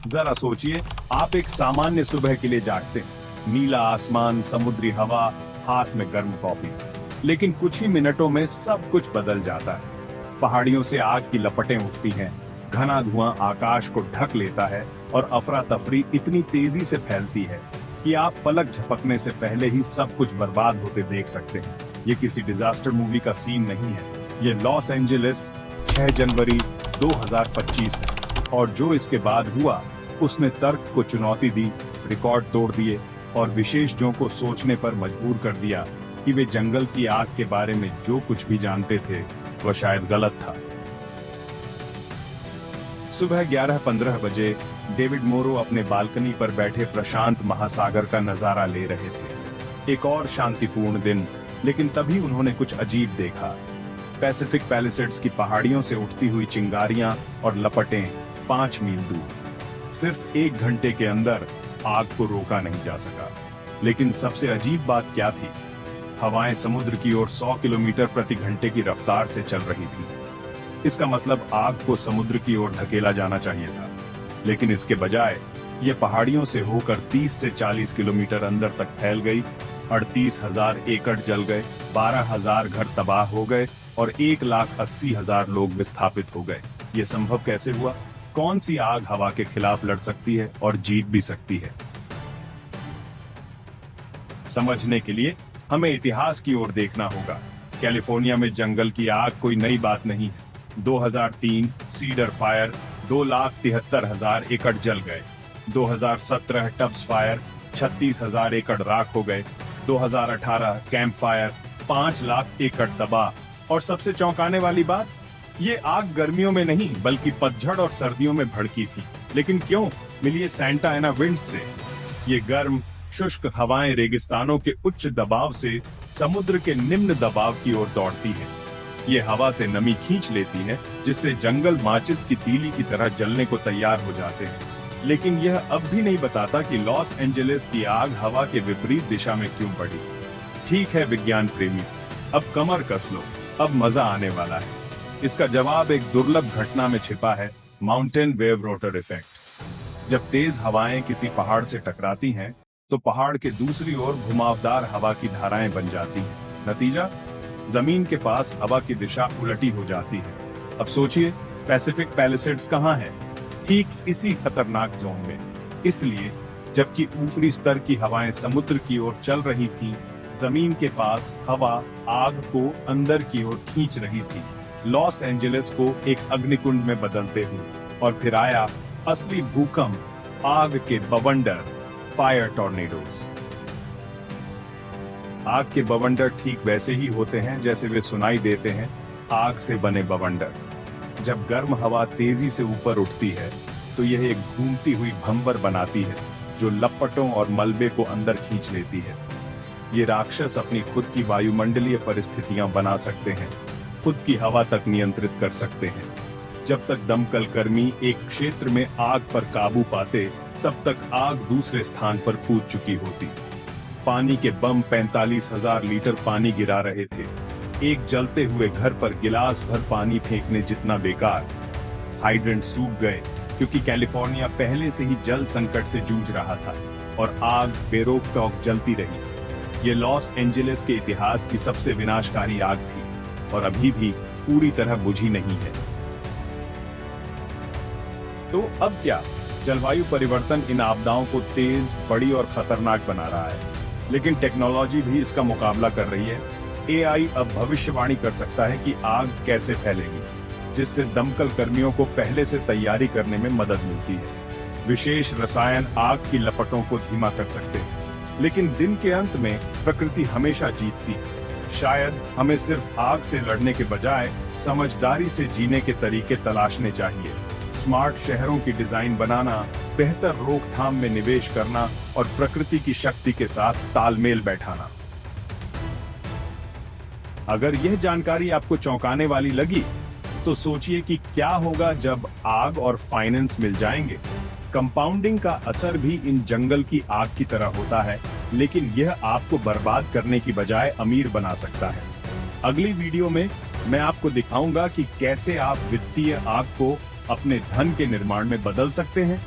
जरा सोचिए, आप एक सामान्य सुबह के लिए जागते हैं, नीला आसमान, समुद्री हवा, हाथ में गर्म कॉफी। लेकिन कुछ ही मिनटों में सब कुछ बदल जाता है। पहाड़ियों से आग की लपटें उठती हैं, घना धुआं आकाश को ढक लेता है और अफरा तफरी इतनी तेजी से फैलती है कि आप पलक झपकने से पहले ही सब कुछ बर्बाद होते देख सकते हैं। ये किसी डिजास्टर मूवी का सीन नहीं है, ये लॉस एंजलिस 6 जनवरी 2025 है। और जो इसके बाद हुआ उसने तर्क को चुनौती दी, रिकॉर्ड तोड़ दिए और विशेषज्ञों को सोचने पर मजबूर कर दिया कि वे जंगल की आग के बारे में जो कुछ भी जानते थे वह शायद गलत था। सुबह 11:15 बजे डेविड मोरो अपने बालकनी पर बैठे प्रशांत महासागर का नजारा ले रहे थे। एक और शांतिपूर्ण दिन, लेकिन तभी उन्होंने कुछ अजीब देखा। पैसिफिक पैलिसेड्स की पहाड़ियों से उठती हुई चिंगारियां और लपटें 5 मील दूर। सिर्फ 1 घंटे के अंदर आग को रोका नहीं जा सका। लेकिन सबसे अजीब बात क्या थी? हवाएं समुद्र की ओर 100 किलोमीटर प्रति घंटे की रफ्तार से चल रही थी। इसका मतलब आग को समुद्र की ओर धकेला जाना चाहिए था, लेकिन इसके बजाय ये पहाड़ियों से होकर 30 से 40 किलोमीटर अंदर तक फैल गई। 38,000 एकड़ जल गए, 12,000 घर तबाह हो गए और 1,80,000 लोग विस्थापित हो गए। ये संभव कैसे हुआ? कौन सी आग हवा के खिलाफ लड़ सकती है और जीत भी सकती है? समझने के लिए हमें इतिहास की ओर देखना होगा। कैलिफोर्निया में जंगल की आग कोई नई बात नहीं है। 2003 सीडर फायर 2,73,000 एकड़ जल गए। 2017 टब्स फायर 36,000 एकड़ राख हो गए। 2018 कैंप फायर 5 लाख एकड़ तबाह। और सबसे चौंकाने वाली बात, ये आग गर्मियों में नहीं बल्कि पतझड़ और सर्दियों में भड़की थी। लेकिन क्यों? मिलिए सैंटा एना विंड्स से। ये गर्म शुष्क हवाएं रेगिस्तानों के उच्च दबाव से समुद्र के निम्न दबाव की ओर दौड़ती हैं। ये हवा से नमी खींच लेती है, जिससे जंगल माचिस की तीली की तरह जलने को तैयार हो जाते हैं। लेकिन यह अब भी नहीं बताता कि लॉस एंजलिस की आग हवा के विपरीत दिशा में क्यों बढ़ी। ठीक है विज्ञान प्रेमी, अब कमर कस लो, अब मजा आने वाला है। इसका जवाब एक दुर्लभ घटना में छिपा है, माउंटेन वेव रोटर इफेक्ट। जब तेज हवाएं किसी पहाड़ से टकराती हैं, तो पहाड़ के दूसरी ओर घुमावदार हवा की धाराएं बन जाती हैं। नतीजा, जमीन के पास हवा की दिशा उलटी हो जाती है। अब सोचिए, पैसिफिक पैलिसेड्स कहाँ है? ठीक इसी खतरनाक जोन में। इसलिए जबकि ऊपरी स्तर की हवाएं समुद्र की ओर चल रही थीं, जमीन के पास हवा आग को अंदर की ओर खींच रही थी, लॉस एंजलिस को एक अग्निकुंड में बदलते हुए। और फिर आया असली भूकंप, आग के बवंडर, फायर टॉर्नेडोज। आग के बवंडर ठीक वैसे ही होते हैं जैसे वे सुनाई देते हैं, आग से बने बवंडर। जब गर्म हवा तेजी से ऊपर उठती है तो यह एक घूमती हुई भंवर बनाती है जो लपटों और मलबे को अंदर खींच लेती है। ये राक्षस अपनी खुद की वायुमंडलीय परिस्थितियां बना सकते हैं, खुद की हवा तक नियंत्रित कर सकते हैं। जब तक दमकल कर्मी एक क्षेत्र में आग पर काबू पाते, तब तक आग दूसरे स्थान पर कूद चुकी होती। पानी के बम 45,000 लीटर पानी गिरा रहे थे, एक जलते हुए घर पर गिलास भर पानी फेंकने जितना बेकार। हाइड्रेंट सूख गए क्योंकि कैलिफोर्निया पहले से ही जल संकट से जूझ रहा था और आग बेरोक टोक जलती रही। ये लॉस एंजलिस के इतिहास की सबसे विनाशकारी आग थी और अभी भी पूरी तरह बुझी नहीं है। तो अब क्या? जलवायु परिवर्तन इन आपदाओं को तेज, बड़ी और खतरनाक बना रहा है, लेकिन टेक्नोलॉजी भी इसका मुकाबला कर रही है। एआई अब भविष्यवाणी कर सकता है कि आग कैसे फैलेगी, जिससे दमकल कर्मियों को पहले से तैयारी करने में मदद मिलती है। विशेष रसायन आग की लपटों को धीमा कर सकते हैं, लेकिन दिन के अंत में प्रकृति हमेशा जीतती है। शायद हमें सिर्फ आग से लड़ने के बजाय समझदारी से जीने के तरीके तलाशने चाहिए। स्मार्ट शहरों की डिजाइन बनाना, बेहतर रोकथाम में निवेश करना और प्रकृति की शक्ति के साथ तालमेल बैठाना। अगर यह जानकारी आपको चौंकाने वाली लगी, तो सोचिए कि क्या होगा जब आग और फाइनेंस मिल जाएंगे। कंपाउंडिंग का असर भी इन जंगल की आग की तरह होता है, लेकिन यह आपको बर्बाद करने की बजाय अमीर बना सकता है। अगली वीडियो में मैं आपको दिखाऊंगा कि कैसे आप वित्तीय आग को अपने धन के निर्माण में बदल सकते हैं